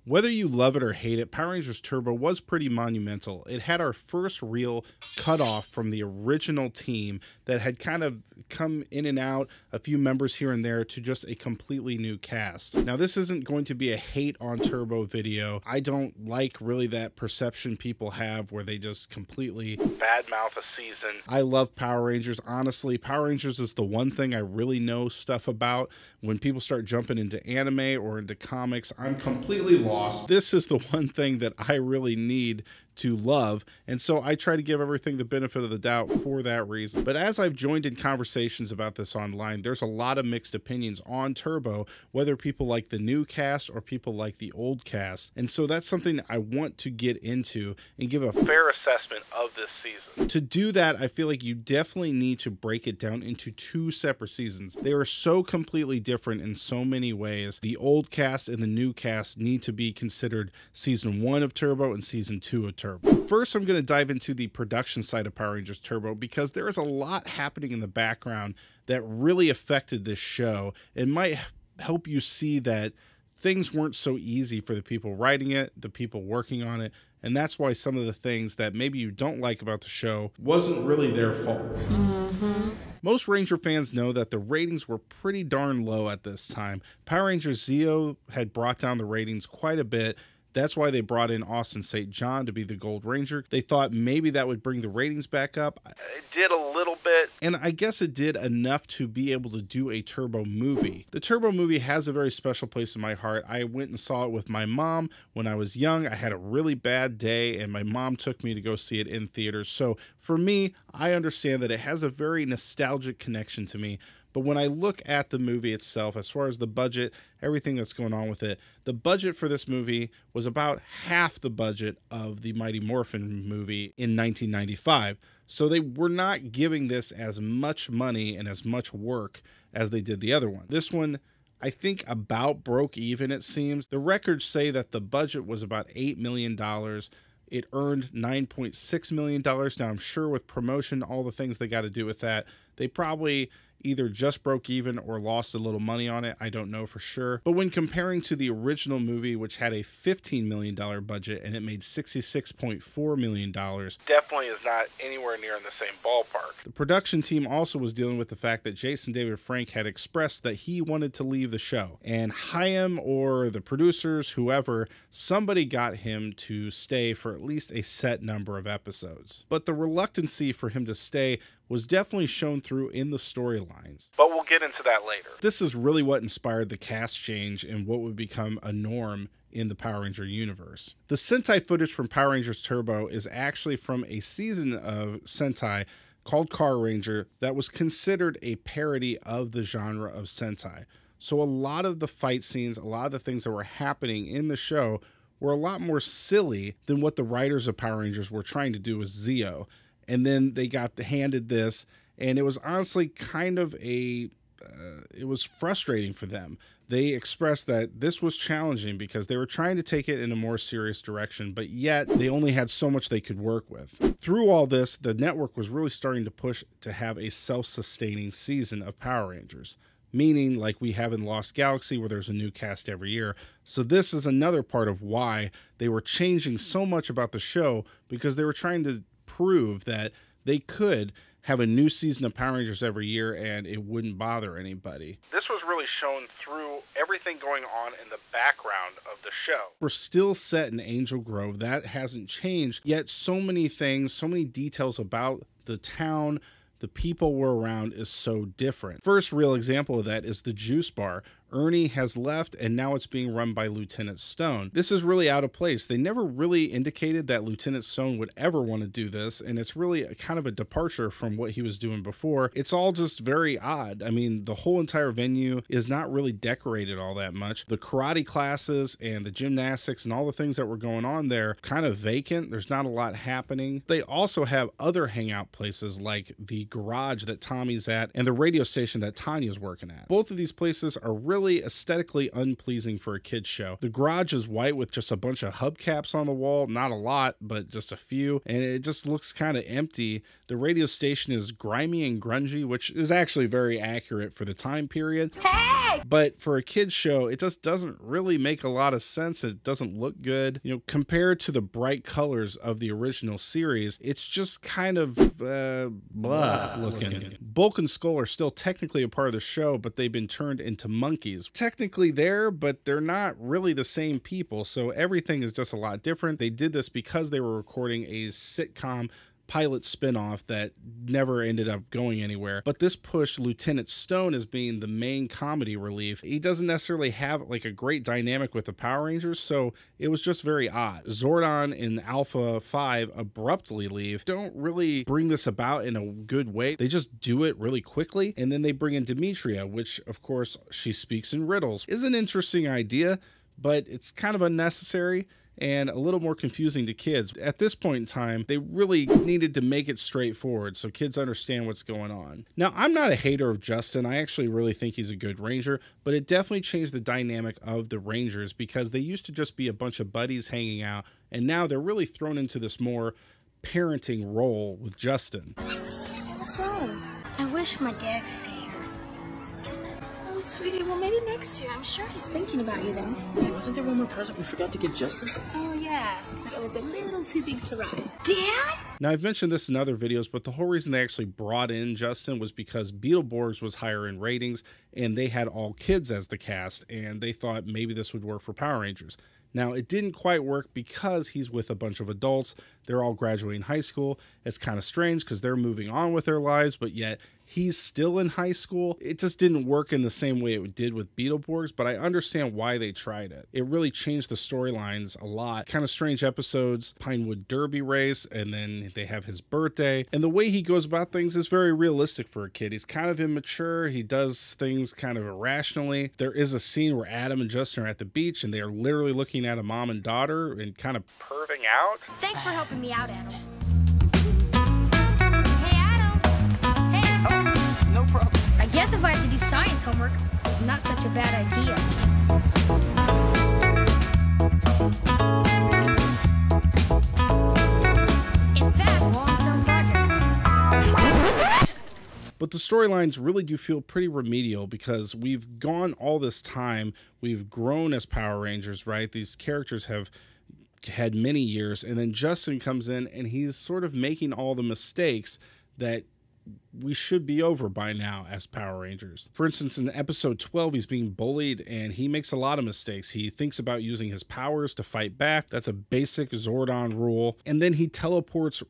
Whether you love it or hate it, Power Rangers Turbo was pretty monumental. It had our first real cutoff from the original team that had kind of come in and out, a few members here and there, to just a completely new cast. Now, this isn't going to be a hate on Turbo video. I don't like really that perception people have where they just completely badmouth a season. I love Power Rangers. Honestly, Power Rangers is the one thing I really know stuff about. When people start jumping into anime or into comics, I'm completely lost. This is the one thing that I really need to love, and so I try to give everything the benefit of the doubt for that reason. But as I've joined in conversations about this online, there's a lot of mixed opinions on Turbo, whether people like the new cast or people like the old cast, and so that's something that I want to get into and give a fair assessment of this season. To do that, I feel like you definitely need to break it down into two separate seasons. They are so completely different in so many ways. The old cast and the new cast need to be considered season 1 of Turbo and season 2 of Turbo. First, I'm going to dive into the production side of Power Rangers Turbo because there is a lot happening in the background that really affected this show and might help you see that things weren't so easy for the people writing it, the people working on it, and that's why some of the things that maybe you don't like about the show wasn't really their fault. Most Ranger fans know that the ratings were pretty darn low at this time. Power Rangers Zeo had brought down the ratings quite a bit. That's why they brought in Austin St. John to be the Gold Ranger. They thought maybe that would bring the ratings back up. It did a little bit. And I guess it did enough to be able to do a Turbo movie. The Turbo movie has a very special place in my heart. I went and saw it with my mom when I was young. I had a really bad day and my mom took me to go see it in theaters. So for me, I understand that it has a very nostalgic connection to me. But when I look at the movie itself, as far as the budget, everything that's going on with it, the budget for this movie was about half the budget of the Mighty Morphin movie in 1995. So they were not giving this as much money and as much work as they did the other one. This one, I think, about broke even, it seems. The records say that the budget was about $8 million. It earned $9.6 million. Now, I'm sure with promotion, all the things they got to do with that, they probably either just broke even or lost a little money on it. I don't know for sure. But when comparing to the original movie, which had a $15 million budget and it made $66.4 million, definitely is not anywhere near in the same ballpark. The production team also was dealing with the fact that Jason David Frank had expressed that he wanted to leave the show. And Chaim or the producers, whoever, somebody got him to stay for at least a set number of episodes. But the reluctancy for him to stay was definitely shown through in the storylines. But we'll get into that later. This is really what inspired the cast change and what would become a norm in the Power Ranger universe. The Sentai footage from Power Rangers Turbo is actually from a season of Sentai called Car Ranger that was considered a parody of the genre of Sentai. So a lot of the fight scenes, a lot of the things that were happening in the show were a lot more silly than what the writers of Power Rangers were trying to do with Zeo. And then they got handed this, and it was honestly kind of it was frustrating for them. They expressed that this was challenging because they were trying to take it in a more serious direction, but yet they only had so much they could work with. Through all this, the network was really starting to push to have a self-sustaining season of Power Rangers, meaning like we have in Lost Galaxy where there's a new cast every year. So this is another part of why they were changing so much about the show, because they were trying to prove that they could have a new season of Power Rangers every year and it wouldn't bother anybody. This was really shown through everything going on in the background of the show. We're still set in Angel Grove. That hasn't changed, yet so many things, so many details about the town, the people we're around is so different. First real example of that is the juice bar. Ernie has left and now it's being run by Lieutenant Stone. This is really out of place. They never really indicated that Lieutenant Stone would ever want to do this, and it's really kind of a departure from what he was doing before. It's all just very odd. I mean, the whole entire venue is not really decorated all that much. The karate classes and the gymnastics and all the things that were going on there kind of vacant. There's not a lot happening. They also have other hangout places like the garage that Tommy's at and the radio station that Tanya's working at. Both of these places are really really aesthetically unpleasing for a kid's show. The garage is white with just a bunch of hubcaps on the wall, not a lot, but just a few, and it just looks kind of empty. The radio station is grimy and grungy, which is actually very accurate for the time period. Hey! But for a kid's show, it just doesn't really make a lot of sense. It doesn't look good. You know, compared to the bright colors of the original series, it's just kind of blah looking. Bulk and Skull are still technically a part of the show, but they've been turned into monkeys. Technically there, but they're not really the same people, so everything is just a lot different. They did this because they were recording a sitcom pilot spinoff that never ended up going anywhere. But this pushed Lieutenant Stone as being the main comedy relief. He doesn't necessarily have like a great dynamic with the Power Rangers, so it was just very odd. Zordon and Alpha 5 abruptly leave. Don't really bring this about in a good way. They just do it really quickly, and then they bring in Demetria, which of course she speaks in riddles. Is an interesting idea, but it's kind of unnecessary and a little more confusing to kids. At this point in time, they really needed to make it straightforward so kids understand what's going on. Now, I'm not a hater of Justin. I actually really think he's a good Ranger, but it definitely changed the dynamic of the Rangers because they used to just be a bunch of buddies hanging out, and now they're really thrown into this more parenting role with Justin. What's wrong? I wish my dad could be here. Oh, sweetie, well, maybe next year. I'm sure he's thinking about you, though. Hey, wasn't there one more present we forgot to give Justin? Oh, yeah, but it was a little too big to ride. Dad? Now, I've mentioned this in other videos, but the whole reason they actually brought in Justin was because Beetleborgs was higher in ratings, and they had all kids as the cast, and they thought maybe this would work for Power Rangers. Now, it didn't quite work because he's with a bunch of adults. They're all graduating high school. It's kind of strange because they're moving on with their lives, but yet he's still in high school. It just didn't work in the same way it did with Beetleborgs, but I understand why they tried it. It really changed the storylines a lot. Kind of strange episodes, Pinewood Derby race, and then they have his birthday. And the way he goes about things is very realistic for a kid. He's kind of immature. He does things kind of irrationally. There is a scene where Adam and Justin are at the beach, and they are literally looking at a mom and daughter and kind of perving out. Thanks for helping me out, Adam. No problem. I guess if I have to do science homework, it's not such a bad idea. In fact, long-term project. But the storylines really do feel pretty remedial because we've gone all this time, we've grown as Power Rangers, right? These characters have had many years, and then Justin comes in and he's sort of making all the mistakes that we should be over by now as Power Rangers. For instance, in episode 12, he's being bullied and he makes a lot of mistakes. He thinks about using his powers to fight back. That's a basic Zordon rule. And then he teleports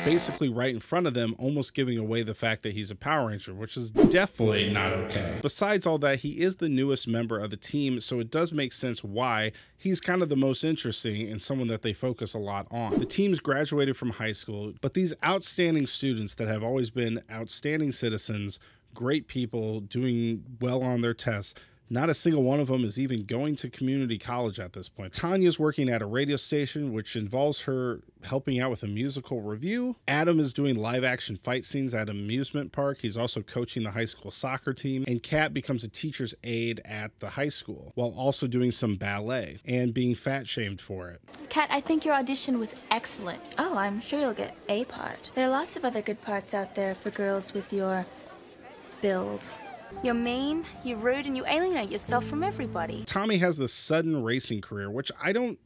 basically right in front of them, almost giving away the fact that he's a Power Ranger, which is definitely not okay. Besides all that, he is the newest member of the team, so it does make sense why he's kind of the most interesting and someone that they focus a lot on. The team's graduated from high school, but these outstanding students that have always been outstanding citizens, great people, doing well on their tests, not a single one of them is even going to community college at this point. Tanya's working at a radio station, which involves her helping out with a musical review. Adam is doing live action fight scenes at an amusement park. He's also coaching the high school soccer team. And Kat becomes a teacher's aide at the high school while also doing some ballet and being fat shamed for it. Kat, I think your audition was excellent. Oh, I'm sure you'll get a part. There are lots of other good parts out there for girls with your build. You're mean, you're rude, and you alienate yourself from everybody. Tommy has this sudden racing career, which I don't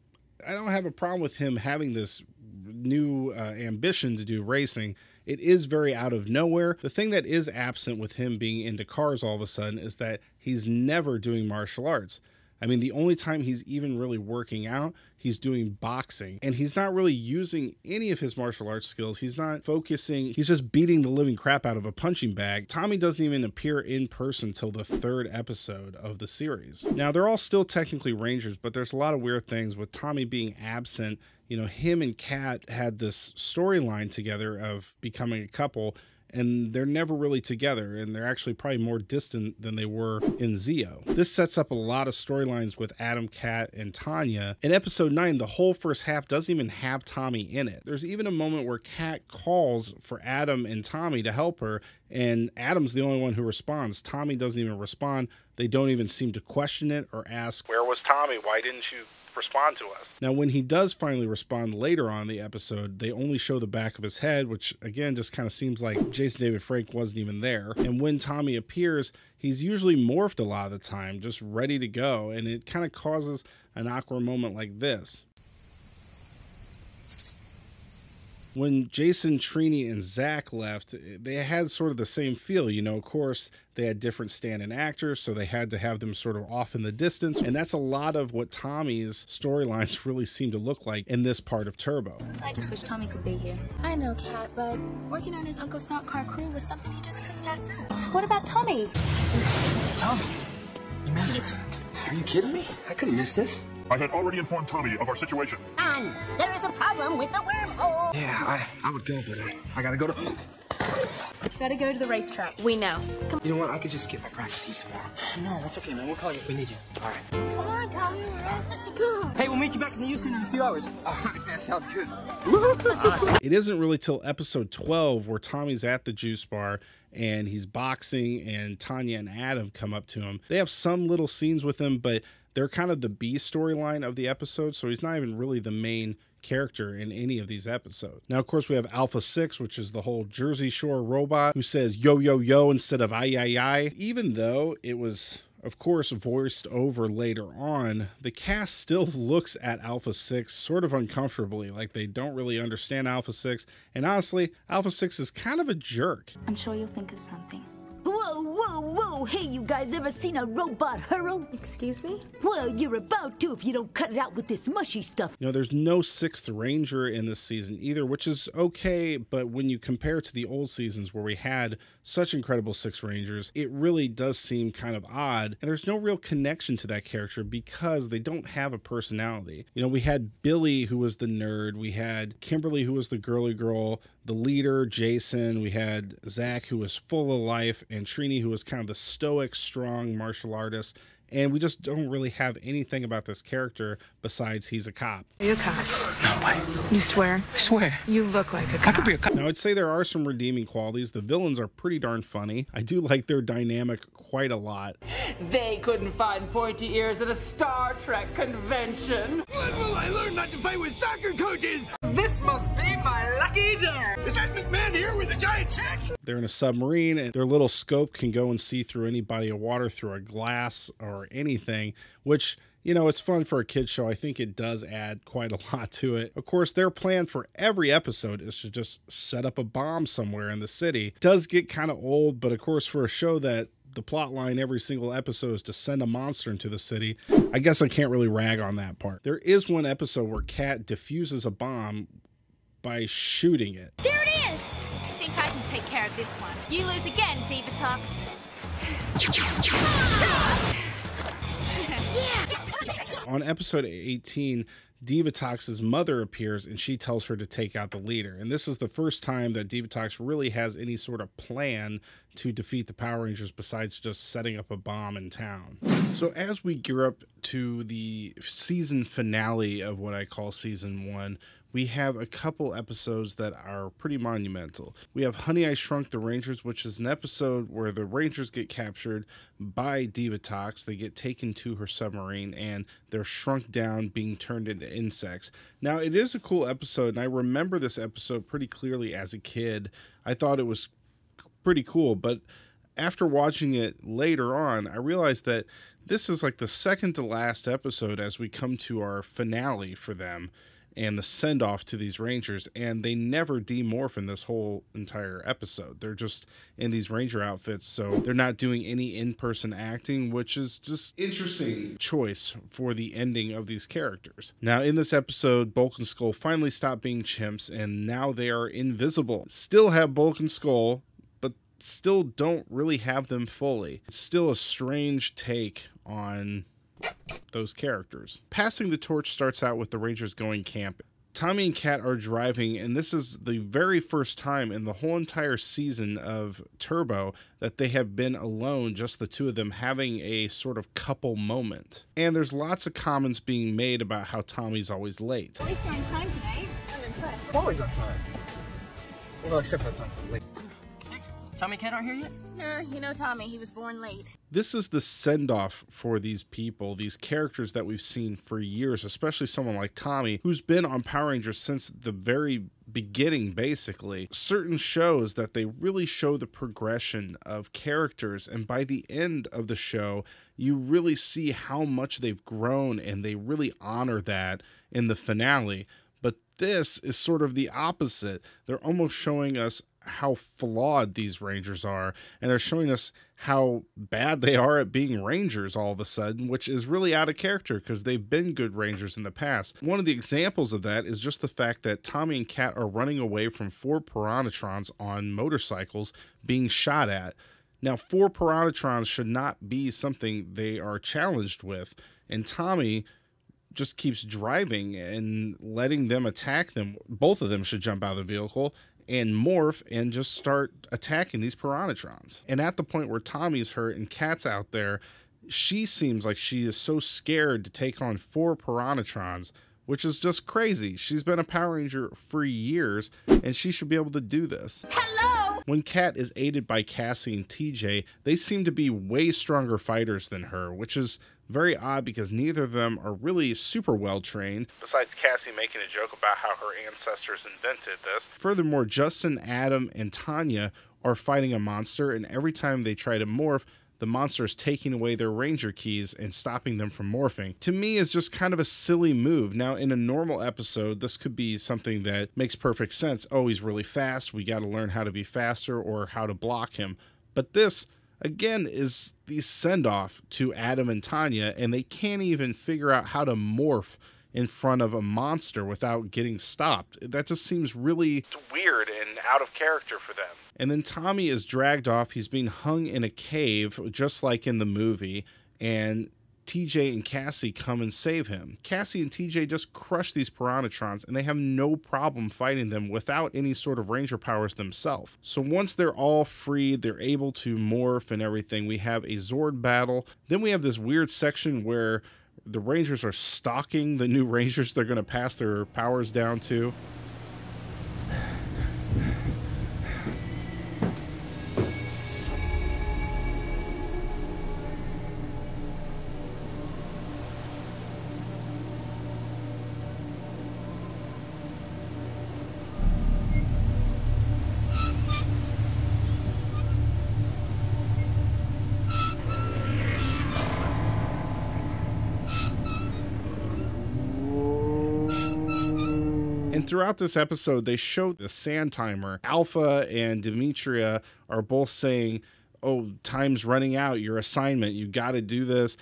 have a problem with him having this new ambition to do racing. It is very out of nowhere. The thing that is absent with him being into cars all of a sudden is that he's never doing martial arts. I mean, the only time he's even really working out, he's doing boxing, and he's not really using any of his martial arts skills. He's not focusing. He's just beating the living crap out of a punching bag. Tommy doesn't even appear in person till the 3rd episode of the series. Now, they're all still technically Rangers, but there's a lot of weird things with Tommy being absent. You know, him and Kat had this storyline together of becoming a couple, and they're never really together, and they're actually probably more distant than they were in Zeo. This sets up a lot of storylines with Adam, Kat, and Tanya. In episode 9, the whole first half doesn't even have Tommy in it. There's even a moment where Kat calls for Adam and Tommy to help her, and Adam's the only one who responds. Tommy doesn't even respond. They don't even seem to question it or ask, "Where was Tommy? Why didn't you respond to us?" Now, when he does finally respond later on in the episode, they only show the back of his head, which again just kind of seems like Jason David Frank wasn't even there. And when Tommy appears, he's usually morphed a lot of the time, just ready to go, and it kind of causes an awkward moment like this. When Jason, Trini, and Zach left, they had sort of the same feel. You know, of course, they had different stand-in actors, so they had to have them sort of off in the distance. And that's a lot of what Tommy's storylines really seem to look like in this part of Turbo. I just wish Tommy could be here. I know, Kat, but working on his Uncle Sock Car crew was something he just couldn't pass up. What about Tommy? Tommy, you made it. Are you kidding me? I couldn't miss this. I had already informed Tommy of our situation. And there is a problem with the wormhole. Yeah, I would go, but I gotta go to... Gotta go to the racetrack. We know. You know what? I could just skip my practice heat tomorrow. No, that's okay, man. We'll call you if we need you. All right. Come on, Tommy, we're all set to go. Hey, we'll meet you back in the Houston in a few hours. All right, that sounds good. It isn't really till episode 12 where Tommy's at the juice bar and he's boxing, and Tanya and Adam come up to him. They have some little scenes with him, but they're kind of the B storyline of the episode, so he's not even really the main character in any of these episodes. Now, of course, we have Alpha 6, which is the whole Jersey Shore robot who says yo, yo, yo instead of ay, ay, ay. Even though it was, of course, voiced over later on, the cast still looks at Alpha 6 sort of uncomfortably, like they don't really understand Alpha 6. And honestly, Alpha 6 is kind of a jerk. I'm sure you'll think of something. Whoa, whoa, whoa. Hey, you guys ever seen a robot hurl? Excuse me? Well, you're about to if you don't cut it out with this mushy stuff. You know, there's no sixth ranger in this season either, which is okay, but when you compare to the old seasons where we had such incredible six rangers, it really does seem kind of odd, and there's no real connection to that character because they don't have a personality. You know, we had Billy, who was the nerd, we had Kimberly, who was the girly girl, the leader, Jason, we had Zach, who was full of life, and Trini, who was kind of the stoic, strong martial artist. And we just don't really have anything about this character besides he's a cop. Are you a cop? No way. You swear? I swear. You look like a cop. I could be a cop. Now, I'd say there are some redeeming qualities. The villains are pretty darn funny. I do like their dynamic quite a lot. They couldn't find pointy ears at a Star Trek convention. When will I learn not to fight with soccer coaches? This must be my lucky day. Is that McMahon here with a giant check? They're in a submarine, and their little scope can go and see through any body of water through a glass or anything, which, you know, it's fun for a kid's show. I think it does add quite a lot to it. Of course, their plan for every episode is to just set up a bomb somewhere in the city. It does get kind of old, but of course, for a show that the plot line every single episode is to send a monster into the city, I guess I can't really rag on that part. There is one episode where Kat defuses a bomb by shooting it. There it is! I think I can take care of this one. You lose again, Divatox. On episode 18, Divatox's mother appears and she tells her to take out the leader. And this is the first time that Divatox really has any sort of plan to defeat the Power Rangers besides just setting up a bomb in town. So as we gear up to the season finale of what I call season 1, we have a couple episodes that are pretty monumental. We have Honey, I Shrunk the Rangers, which is an episode where the Rangers get captured by Divatox. They get taken to her submarine and they're shrunk down, being turned into insects. Now, it is a cool episode, and I remember this episode pretty clearly as a kid. I thought it was pretty cool, but after watching it later on, I realized that this is like the second to last episode as we come to our finale for them and the send-off to these Rangers, and they never demorph in this whole entire episode. They're just in these Ranger outfits, so they're not doing any in-person acting, which is just interesting choice for the ending of these characters. Now, in this episode, Bulk and Skull finally stop being chimps, and now they are invisible. Still have Bulk and Skull, but still don't really have them fully. It's still a strange take on those characters. Passing the torch starts out with the Rangers going camping. Tommy and Kat are driving, and this is the very first time in the whole entire season of Turbo that they have been alone, just the two of them, having a sort of couple moment. And there's lots of comments being made about how Tommy's always late. At least you're on time today. I'm impressed. I'm always on time. Well, except for the time for late. Tommy and Kat aren't here yet? You know Tommy, he was born late. This is the send-off for these people, these characters that we've seen for years, especially someone like Tommy, who's been on Power Rangers since the very beginning, basically. Certain shows that they really show the progression of characters, and by the end of the show, you really see how much they've grown, and they really honor that in the finale. But this is sort of the opposite. They're almost showing us how flawed these Rangers are, and they're showing us how bad they are at being Rangers all of a sudden, which is really out of character because they've been good Rangers in the past. One of the examples of that is just the fact that Tommy and Kat are running away from 4 Piranhatrons on motorcycles being shot at. Now, 4 Piranhatrons should not be something they are challenged with, and Tommy just keeps driving and letting them attack them. Both of them should jump out of the vehicle and morph and just start attacking these Piranhatrons. And at the point where Tommy's hurt and Kat's out there, she seems like she is so scared to take on 4 Piranhatrons, which is just crazy. She's been a Power Ranger for years, and she should be able to do this. Hello! When Kat is aided by Cassie and TJ, they seem to be way stronger fighters than her, which is very odd because neither of them are really super well trained, besides Cassie making a joke about how her ancestors invented this. Furthermore, Justin, Adam, and Tanya are fighting a monster, and every time they try to morph, the monster is taking away their Ranger keys and stopping them from morphing. To me, it's just kind of a silly move. Now, in a normal episode, this could be something that makes perfect sense. Oh, he's really fast. We got to learn how to be faster or how to block him. But this, again, is the send-off to Adam and Tanya, and they can't even figure out how to morph in front of a monster without getting stopped. That just seems really weird and out of character for them. And then Tommy is dragged off. He's being hung in a cave, just like in the movie, and TJ and Cassie come and save him. Cassie and TJ just crush these Piranhatrons, and they have no problem fighting them without any sort of Ranger powers themselves. So once they're all freed, they're able to morph and everything, we have a Zord battle. Then we have this weird section where the Rangers are stalking the new Rangers they're going to pass their powers down to. And throughout this episode, they show the sand timer. Alpha and Demetria are both saying, oh, time's running out, your assignment, you got to do this.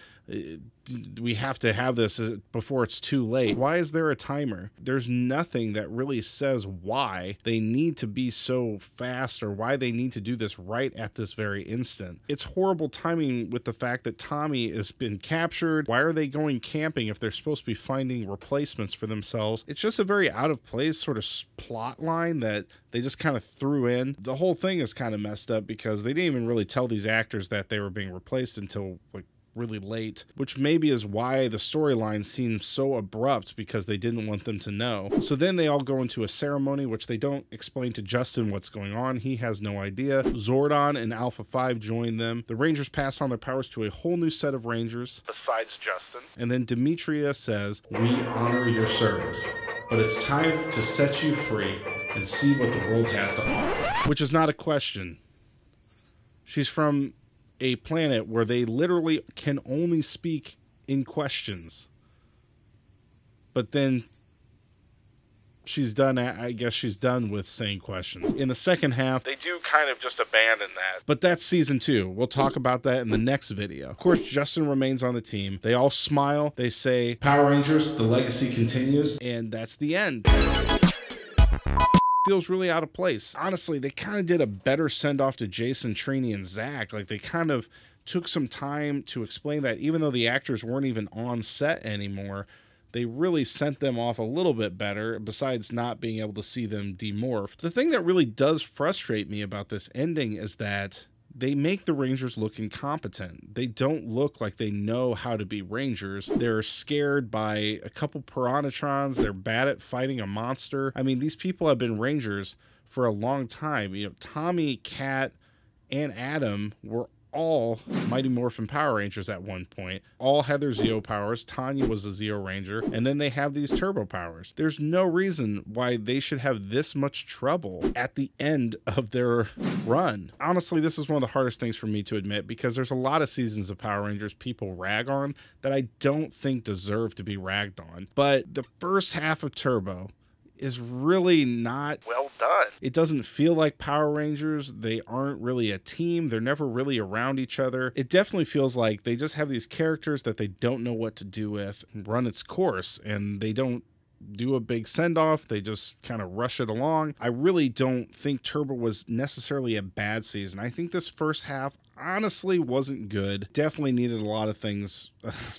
We have to have this before it's too late. Why is there a timer? There's nothing that really says why they need to be so fast or why they need to do this right at this very instant. It's horrible timing with the fact that Tommy has been captured. Why are they going camping if they're supposed to be finding replacements for themselves? It's just a very out of place sort of plot line that they just kind of threw in. The whole thing is kind of messed up because they didn't even really tell these actors that they were being replaced until like really late, which maybe is why the storyline seems so abrupt, because they didn't want them to know. So then they all go into a ceremony, which they don't explain to Justin what's going on. He has no idea. Zordon and Alpha 5 join them. The Rangers pass on their powers to a whole new set of Rangers, besides Justin. And then Demetria says, "We honor your service, but it's time to set you free and see what the world has to offer." Which is not a question. She's from a planet where they literally can only speak in questions. But then she's done, I guess she's done with saying questions. In the second half, they do kind of just abandon that. But that's season 2. We'll talk about that in the next video. Of course, Justin remains on the team. They all smile. They say, "Power Rangers, the legacy continues." And that's the end. Feels really out of place. Honestly, they kind of did a better send-off to Jason, Trini, and Zach. Like, they kind of took some time to explain that even though the actors weren't even on set anymore, they really sent them off a little bit better, besides not being able to see them demorph. The thing that really does frustrate me about this ending is that they make the Rangers look incompetent. They don't look like they know how to be Rangers. They're scared by a couple Piranhatrons. They're bad at fighting a monster. I mean, these people have been Rangers for a long time. You know, Tommy, Kat, and Adam were all Mighty Morphin Power Rangers at one point. All had their Zeo powers. Tanya was a Zeo Ranger. And then they have these turbo powers. There's no reason why they should have this much trouble at the end of their run. Honestly, this is one of the hardest things for me to admit, because there's a lot of seasons of Power Rangers people rag on that I don't think deserve to be ragged on. But the first half of Turbo is really not well done. It doesn't feel like Power Rangers. They aren't really a team. They're never really around each other. It definitely feels like they just have these characters that they don't know what to do with, run its course, and they don't do a big send-off. They just kind of rush it along. I really don't think Turbo was necessarily a bad season. I think this first half honestly wasn't good. Definitely needed a lot of things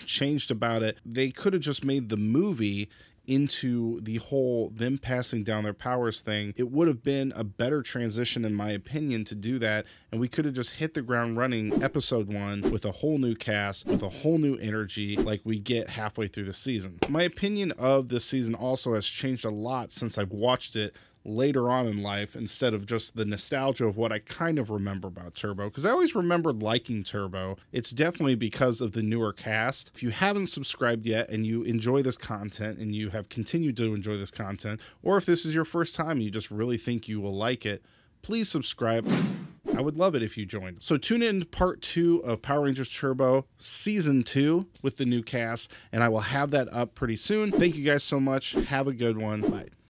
changed about it. They could have just made the movie into the whole them passing down their powers thing. It would have been a better transition, in my opinion, to do that, and we could have just hit the ground running episode 1 with a whole new cast, with a whole new energy like we get halfway through the season. My opinion of this season also has changed a lot since I've watched it later on in life, instead of just the nostalgia of what I kind of remember about Turbo, because I always remembered liking Turbo. It's definitely because of the newer cast. If you haven't subscribed yet and you enjoy this content, and you have continued to enjoy this content, or if this is your first time and you just really think you will like it, please subscribe. I would love it if you joined. So tune in to part 2 of Power Rangers Turbo Season 2 with the new cast, and I will have that up pretty soon. Thank you guys so much. Have a good one. Bye.